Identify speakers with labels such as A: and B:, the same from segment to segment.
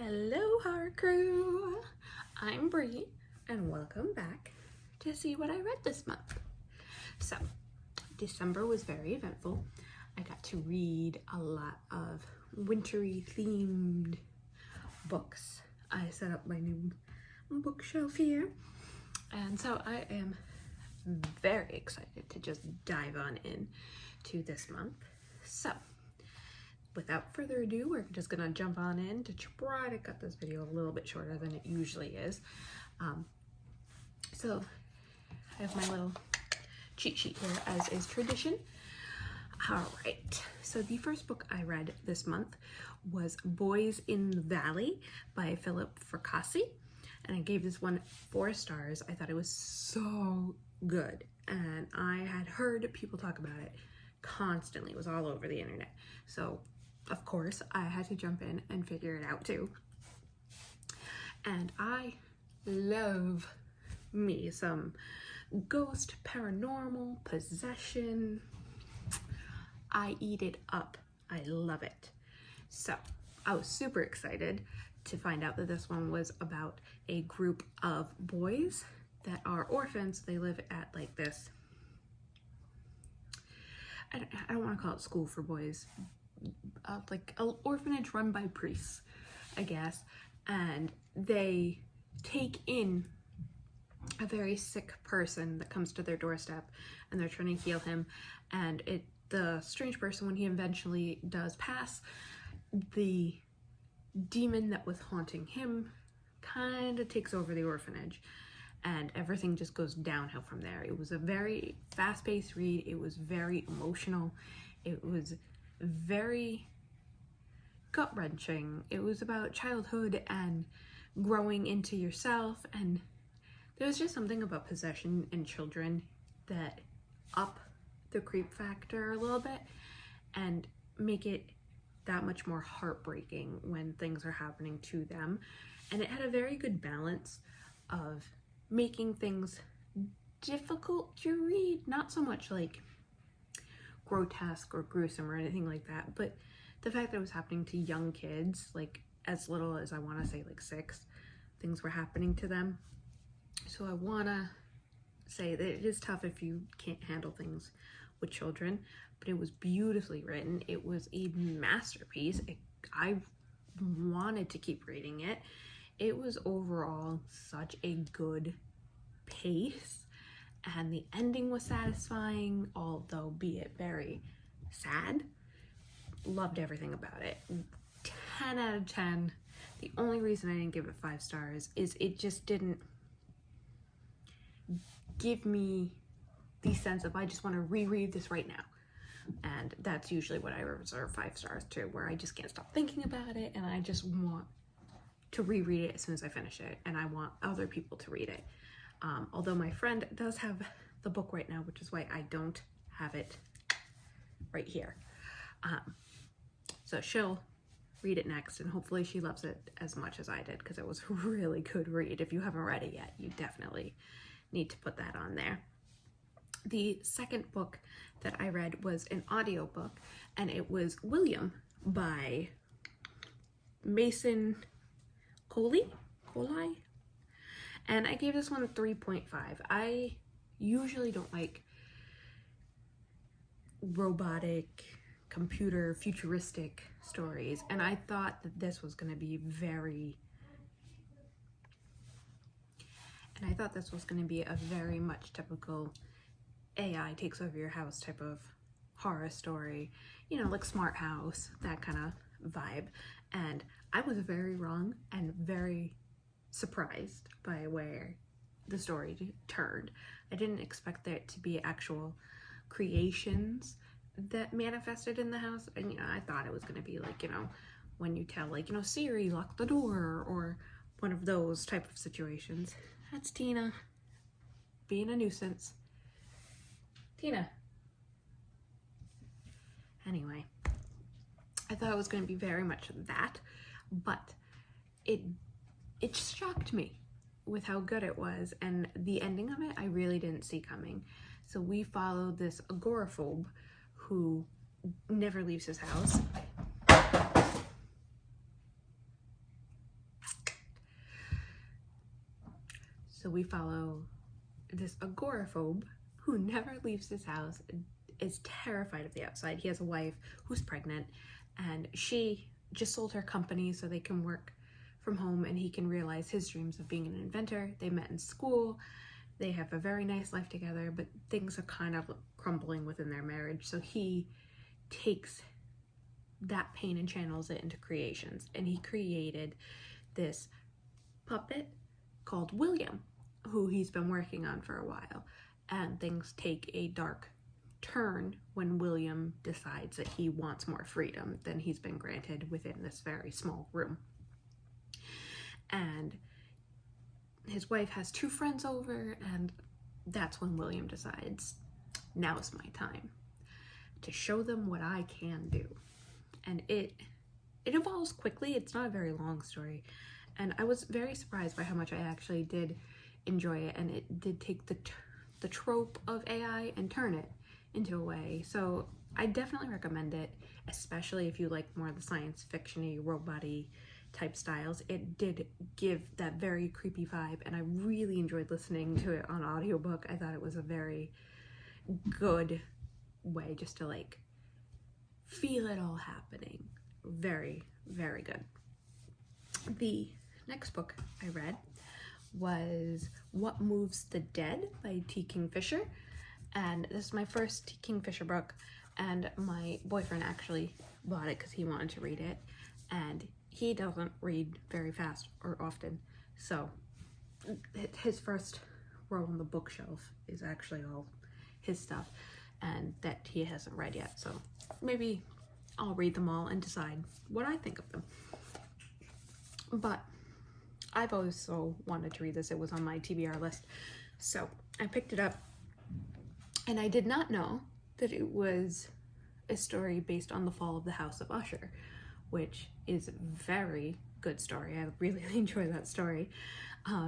A: Hello horror crew, I'm Bree and welcome back to see what I read this month. So December was very eventful. I got to read a lot of wintry themed books. I set up my new bookshelf here and so I am very excited to just dive on in to this month. So without further ado, we're just gonna jump on in to try to cut this video a little bit shorter than it usually is. So I have my little cheat sheet here as is tradition. All right, so the first book I read this month was Boys in the Valley by Philip Fracassi, and I gave this one 4 stars. I thought it was so good, and I had heard people talk about it constantly. It was all over the internet, so of course I had to jump in and figure it out too. And I love me some ghost, paranormal, possession. I eat it up. I love it. So I was super excited to find out that this one was about a group of boys that are orphans. They live at like this, I don't want to call it school for boys, like an orphanage run by priests, I guess, and they take in a very sick person that comes to their doorstep and they're trying to heal him, and the strange person, when he eventually does pass, the demon that was haunting him kind of takes over the orphanage and everything just goes downhill from there. It was a very fast-paced read. It was very emotional. It was very gut-wrenching. It was about childhood and growing into yourself, and there was just something about possession and children that up the creep factor a little bit and make it that much more heartbreaking when things are happening to them. And it had a very good balance of making things difficult to read, not so much like grotesque or gruesome or anything like that, but the fact that it was happening to young kids, like as little as, I want to say like 6, things were happening to them. So I want to say that it is tough if you can't handle things with children, but it was beautifully written. It was a masterpiece. I wanted to keep reading it. It was overall such a good pace, and the ending was satisfying, although be it very sad. Loved everything about it. 10 out of 10. The only reason I didn't give it 5 stars is it just didn't give me the sense of I just want to reread this right now. And that's usually what I reserve 5 stars to, where I just can't stop thinking about it and I just want to reread it as soon as I finish it, and I want other people to read it. Although my friend does have the book right now, which is why I don't have it right here. So she'll read it next, and hopefully she loves it as much as I did, because it was a really good read. If you haven't read it yet, you definitely need to put that on there. The second book that I read was an audiobook, and it was William by Mason Coley, and I gave this one a 3.5. I usually don't like robotic, computer, futuristic stories, and I thought that this was going to be a very much typical AI takes over your house type of horror story, you know, like Smart House, that kind of vibe. And I was very wrong and very surprised by where the story turned. I didn't expect there to be actual creations that manifested in the house. And, you know, I thought it was going to be like, you know, when you tell, like, you know, Siri, lock the door, or one of those type of situations. That's Tina being a nuisance. Tina. Anyway, I thought it was going to be very much that, but it shocked me with how good it was, and the ending of it I really didn't see coming. So we followed this agoraphobe who never leaves his house, So we follow this agoraphobe who never leaves his house, is terrified of the outside. He has a wife who's pregnant, and she just sold her company so they can work from home and he can realize his dreams of being an inventor. They met in school. They have a very nice life together, but things are kind of crumbling within their marriage. So he takes that pain and channels it into creations. And he created this puppet called William, who he's been working on for a while. And things take a dark turn when William decides that he wants more freedom than he's been granted within this very small room. And his wife has 2 friends over, and that's when William decides, now's my time to show them what I can do. And it evolves quickly. It's not a very long story, and I was very surprised by how much I actually did enjoy it, and it did take the trope of AI and turn it into a way. So I definitely recommend it, especially if you like more of the science fiction-y, robot-y type styles. It did give that very creepy vibe, and I really enjoyed listening to it on audiobook. I thought it was a very good way just to like feel it all happening. Very, very good. The next book I read was What Moves the Dead by T. Kingfisher, and this is my first T. Kingfisher book, and my boyfriend actually bought it because he wanted to read it, and he doesn't read very fast or often, so his first row on the bookshelf is actually all his stuff, and that he hasn't read yet, so maybe I'll read them all and decide what I think of them. But I've also wanted to read this. It was on my TBR list, so I picked it up, and I did not know that it was a story based on the fall of the House of Usher, which is a very good story. I really enjoy that story.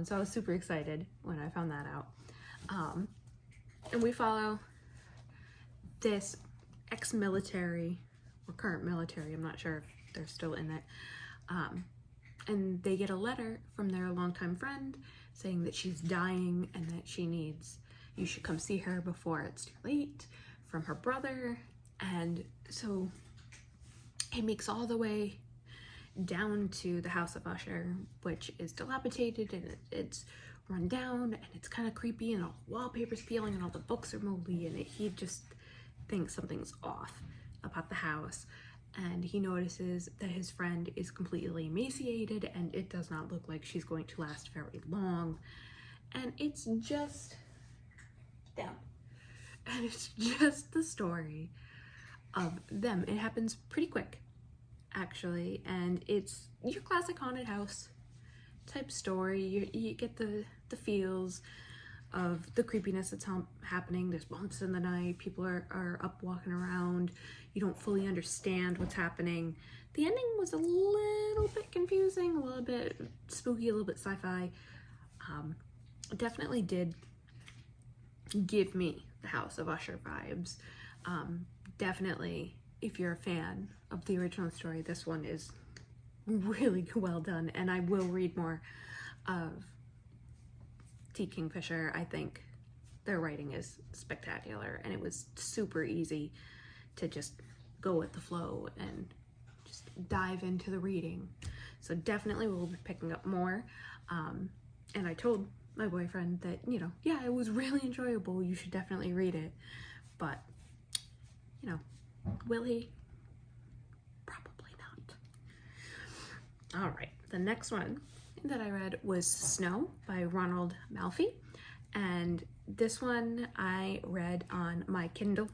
A: So I was super excited when I found that out. And we follow this ex-military or current military, I'm not sure if they're still in it, and they get a letter from their longtime friend saying that she's dying and that you should come see her before it's too late, from her brother. And so he makes all the way down to the House of Usher, which is dilapidated and it's run down and it's kind of creepy, and all the wallpaper's peeling and all the books are moldy, and he just thinks something's off about the house. And he notices that his friend is completely emaciated and it does not look like she's going to last very long. And it's just them. And it's just the story of them. It happens pretty quick, actually, and it's your classic haunted house type story. You get the feels of the creepiness that's happening. There's bumps in the night, people are up walking around, you don't fully understand what's happening. The ending was a little bit confusing, a little bit spooky, a little bit sci-fi. Definitely did give me the House of Usher vibes. Definitely, if you're a fan of the original story, this one is really well done, and I will read more of T. Kingfisher. I think their writing is spectacular, and it was super easy to just go with the flow and just dive into the reading. So definitely we'll be picking up more. And I told my boyfriend that, yeah, it was really enjoyable. You should definitely read it. But, will he? Probably not. All right, the next one that I read was Snow by Ronald Malfi, and this one I read on my Kindle,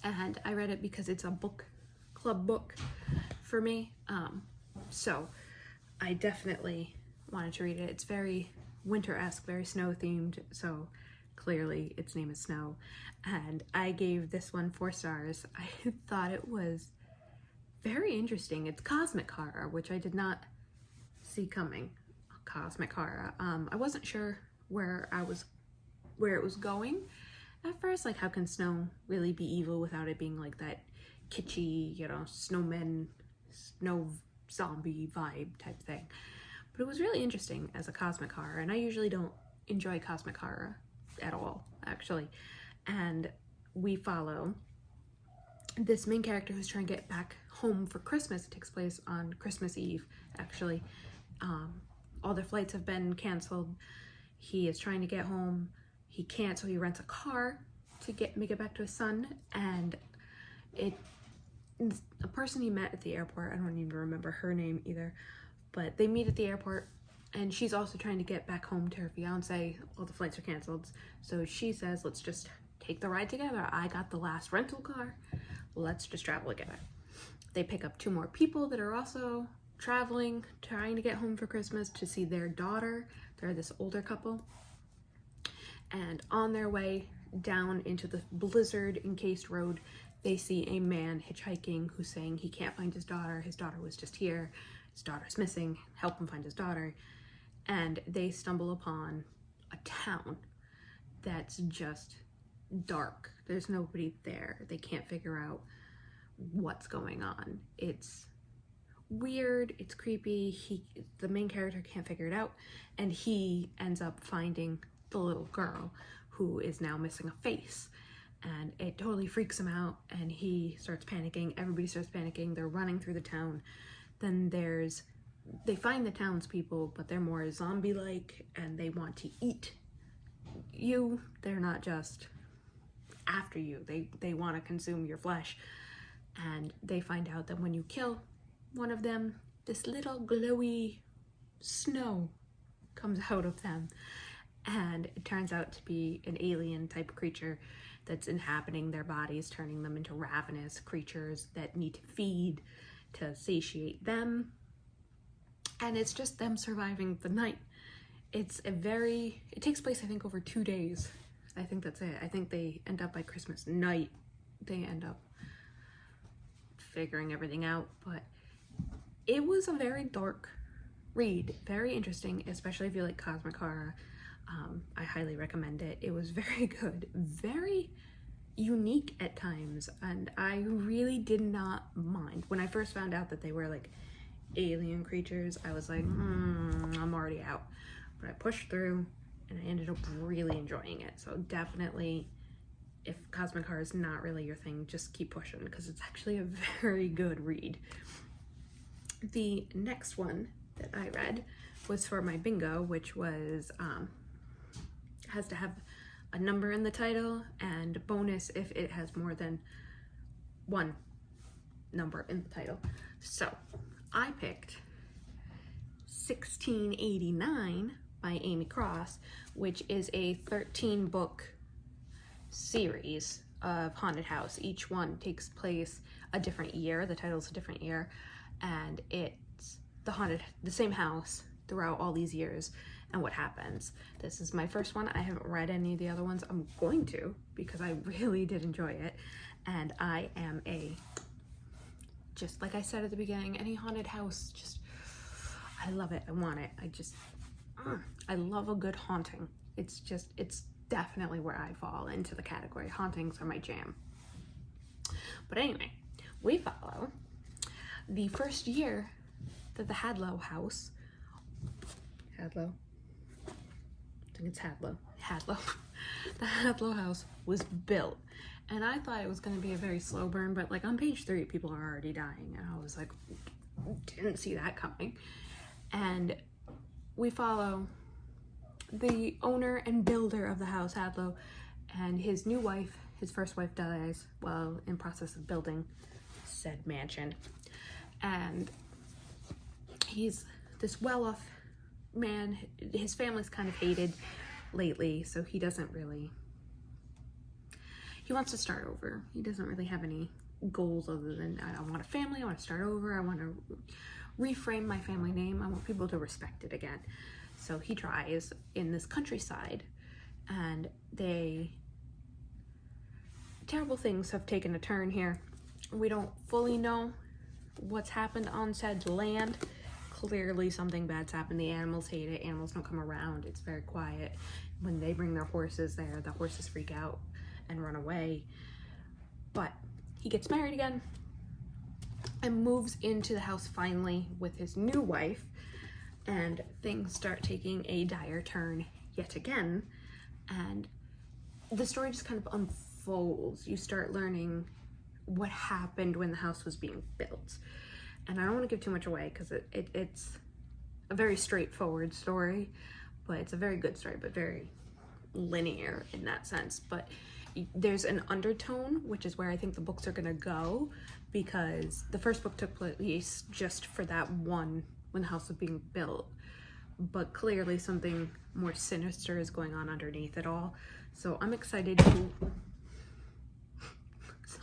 A: and I read it because it's a book club book for me, so I definitely wanted to read it. It's very winter-esque, very snow themed, so clearly its name is Snow, and I gave this one 4 stars. I thought it was very interesting. It's cosmic horror, which I did not see coming. Cosmic horror. I wasn't sure where it was going at first. Like, how can snow really be evil without it being like that kitschy, snowmen, snow zombie vibe type thing? But it was really interesting as a cosmic horror, and I usually don't enjoy cosmic horror at all, actually. And we follow this main character who's trying to get back home for Christmas. It takes place on Christmas Eve, actually. All their flights have been canceled. He is trying to get home. He can't, so he rents a car to make it back to his son. And a person he met at the airport, I don't even remember her name either, but they meet at the airport, and she's also trying to get back home to her fiance. All the flights are canceled, so she says, let's just take the ride together. I got the last rental car. Let's just travel together. They pick up 2 more people that are also traveling, trying to get home for Christmas to see their daughter. They're this older couple. And on their way down into the blizzard encased road, they see a man hitchhiking who's saying he can't find his daughter. His daughter was just here. His daughter's missing. Help him find his daughter. And they stumble upon a town that's just dark. There's nobody there. They can't figure out what's going on. It's weird. It's creepy. The main character can't figure it out. And he ends up finding the little girl who is now missing a face. And it totally freaks him out, and he starts panicking. Everybody starts panicking. They're running through the town. Then they find the townspeople, but they're more zombie-like, and they want to eat you. They're not just after you. They want to consume your flesh. And they find out that when you kill one of them, this little glowy snow comes out of them. And it turns out to be an alien type creature that's inhabiting their bodies, turning them into ravenous creatures that need to feed to satiate them. And it's just them surviving the night. It takes place, I think, over 2 days. I think that's it. I think they end up by Christmas night. They end up figuring everything out. But it was a very dark read. Very interesting, especially if you like cosmic horror. I highly recommend it. It was very good, very unique at times, and I really did not mind. When I first found out that they were like alien creatures, I was like, I'm already out. But I pushed through, and I ended up really enjoying it. So definitely, if cosmic horror is not really your thing, just keep pushing, because it's actually a very good read. The next one that I read was for my bingo, which was has to have a number in the title, and bonus if it has more than 1 number in the title. So I picked 1689 by Amy Cross, which is a 13-book series of haunted house. Each one takes place a different year. The title's a different year, and it's the same house throughout all these years and what happens. This is my first one. I haven't read any of the other ones. I'm going to, because I really did enjoy it. And I am just like I said at the beginning, any haunted house, I love it. I want it. I love a good haunting. It's definitely where I fall into the category. Hauntings are my jam. But anyway, we follow the first year that the Hadlow house, the Hadlow house was built. And I thought it was going to be a very slow burn, but like on page 3, people are already dying. And I was like, didn't see that coming. And we follow the owner and builder of the house, Hadlow, and his new wife. His first wife dies while in process of building said mansion. And he's this well-off man. His family's kind of hated lately, so he wants to start over. He doesn't really have any goals other than, I want a family, I want to start over, I want to reframe my family name, I want people to respect it again. So he tries in this countryside, and terrible things have taken a turn here. We don't fully know what's happened on said land. Clearly something bad's happened. The animals hate it. Animals don't come around. It's very quiet. When they bring their horses there, the horses freak out and run away. But he gets married again and moves into the house finally with his new wife. and things start taking a dire turn yet again, and the story just kind of unfolds. You start learning what happened when the house was being built, and I don't want to give too much away because it's a very straightforward story, but it's a very good story, but very linear in that sense. But there's an undertone, which is where I think the books are gonna go, because the first book took place just for that one when the house was being built, but clearly something more sinister is going on underneath it all. So I'm excited to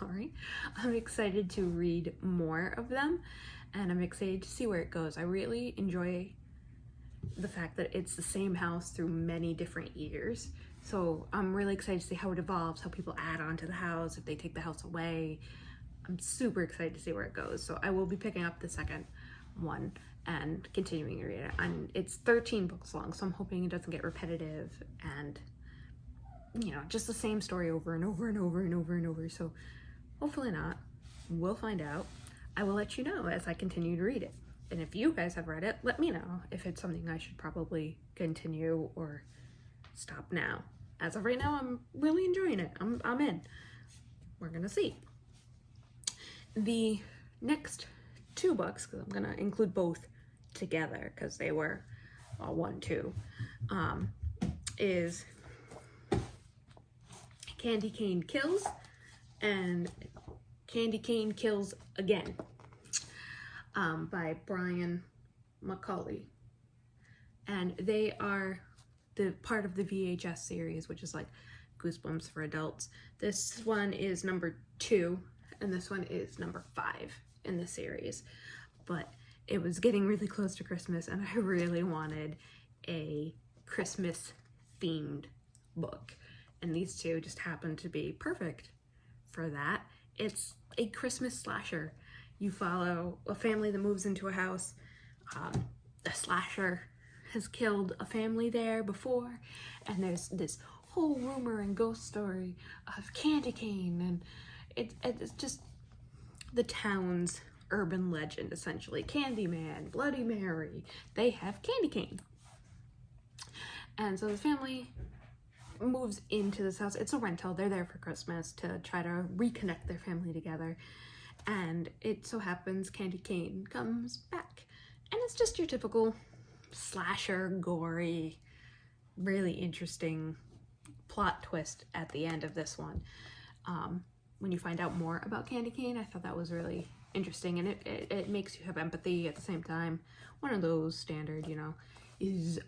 A: I'm excited to read more of them, and I'm excited to see where it goes. I really enjoy the fact that it's the same house through many different years. So I'm really excited to see how it evolves, how people add on to the house, if they take the house away. I'm super excited to see where it goes. So I will be picking up the second one and continuing to read it. And it's 13 books long, so I'm hoping it doesn't get repetitive and, you know, just the same story over and over and over and over and over. So hopefully not. We'll find out. I will let you know as I continue to read it. And if you guys have read it, let me know if it's something I should probably continue or stop now. As of right now, I'm really enjoying it. I'm in. We're gonna see. The next two books, because I'm gonna include both together because they were 1-2, is Candy Cane Kills and Candy Cane Kills Again, by Brian McCauley. And they are the part of the VHS series, which is like Goosebumps for adults. This one is number 2, and this one is number 5 in the series. But it was getting really close to Christmas, and I really wanted a Christmas themed book. And these two just happen to be perfect for that. It's a Christmas slasher. You follow a family that moves into a house. A slasher has killed a family there before, and there's this whole rumor and ghost story of candy cane, and it's just the town's urban legend, essentially. Candyman, Bloody Mary, they have candy cane. And so the family moves into this house. It's a rental. They're there for Christmas to try to reconnect their family together. And it so happens Candy Cane comes back. And it's just your typical slasher, gory, really interesting plot twist at the end of this one. When you find out more about Candy Cane, I thought that was really interesting, and it makes you have empathy at the same time. One of those standard, you know,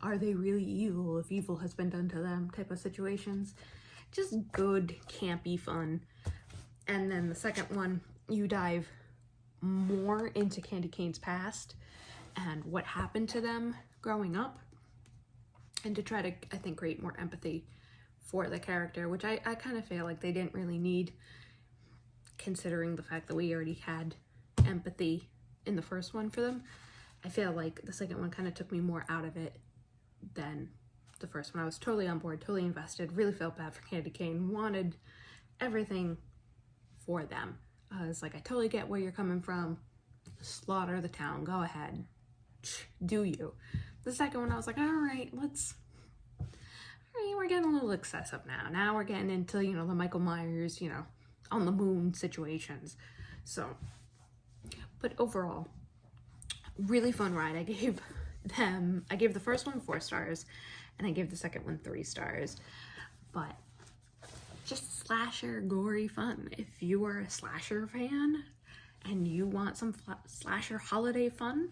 A: are they really evil if evil has been done to them type of situations. Just good, campy fun. And then the second one, you dive more into Candy Cane's past and what happened to them growing up, and to try to, I think, create more empathy for the character, which I kind of feel like they didn't really need, considering the fact that we already had empathy in the first one for them. I feel like the second one kind of took me more out of it than the first one. I was totally on board, totally invested, really felt bad for Candy Cane, wanted everything for them. I was like, I totally get where you're coming from. Slaughter the town, go ahead, do you. The second one, I was like, all right, we're getting a little excessive now. Now we're getting into, you know, the Michael Myers, you know, on the moon situations. So, but overall, really fun ride. I gave the first one 4 stars, and I gave the second one 3 stars. But just slasher, gory fun. If you are a slasher fan and you want some slasher holiday fun,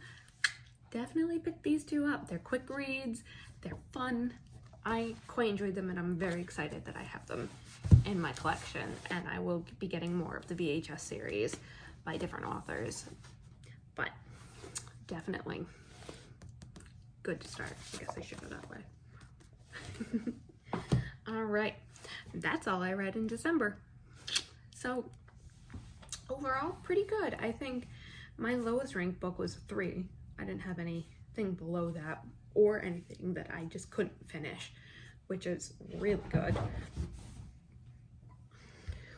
A: definitely pick these two up. They're quick reads, they're fun. I quite enjoyed them, and I'm very excited that I have them in my collection, and I will be getting more of the VHS series by different authors. But definitely good to start. I guess I should go that way. All right, that's all I read in December. So overall, pretty good. I think my lowest ranked book was 3. I didn't have anything below that or anything that I just couldn't finish, which is really good.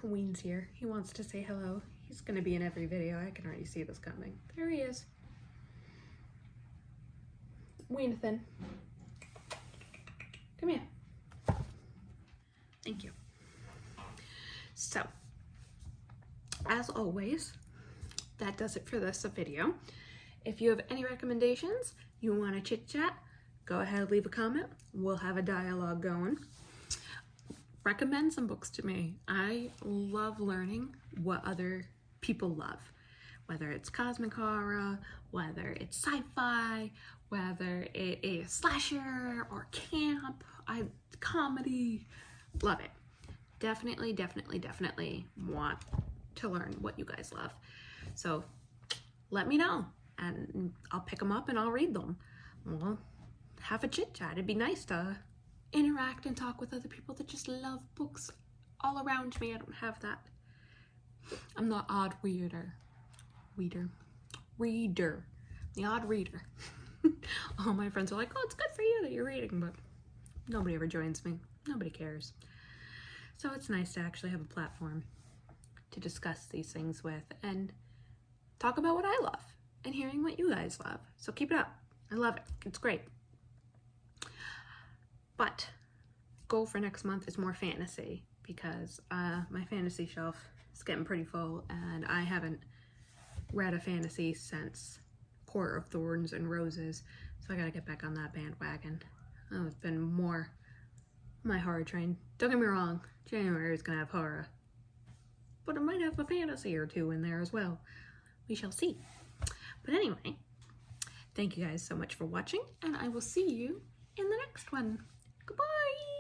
A: Ween's here. He wants to say hello. He's gonna be in every video. I can already see this coming. There he is. wean thin. Come here. Thank you. So, as always, that does it for this video. If you have any recommendations, you want to chit chat, go ahead, leave a comment. We'll have a dialogue going. Recommend some books to me. I love learning what other people love, whether it's cosmic horror, whether it's sci-fi, whether it is slasher or camp, comedy. Love it. Definitely want to learn what you guys love. So let me know and I'll pick them up and I'll read them. We'll have a chit chat. It'd be nice to interact and talk with other people that just love books all around me. I don't have that. I'm the odd reader. The odd reader. All my friends are like, oh, it's good for you that you're reading, but nobody ever joins me. Nobody cares. So it's nice to actually have a platform to discuss these things with and talk about what I love and hearing what you guys love. So keep it up. I love it. It's great. But goal for next month is more fantasy because my fantasy shelf is getting pretty full and I haven't read a fantasy since Court of Thorns and Roses, so I gotta get back on that bandwagon. Oh, it's been more my horror train. Don't get me wrong, January is gonna have horror, but it might have a fantasy or two in there as well. We shall see. But anyway, thank you guys so much for watching, and I will see you in the next one. Goodbye!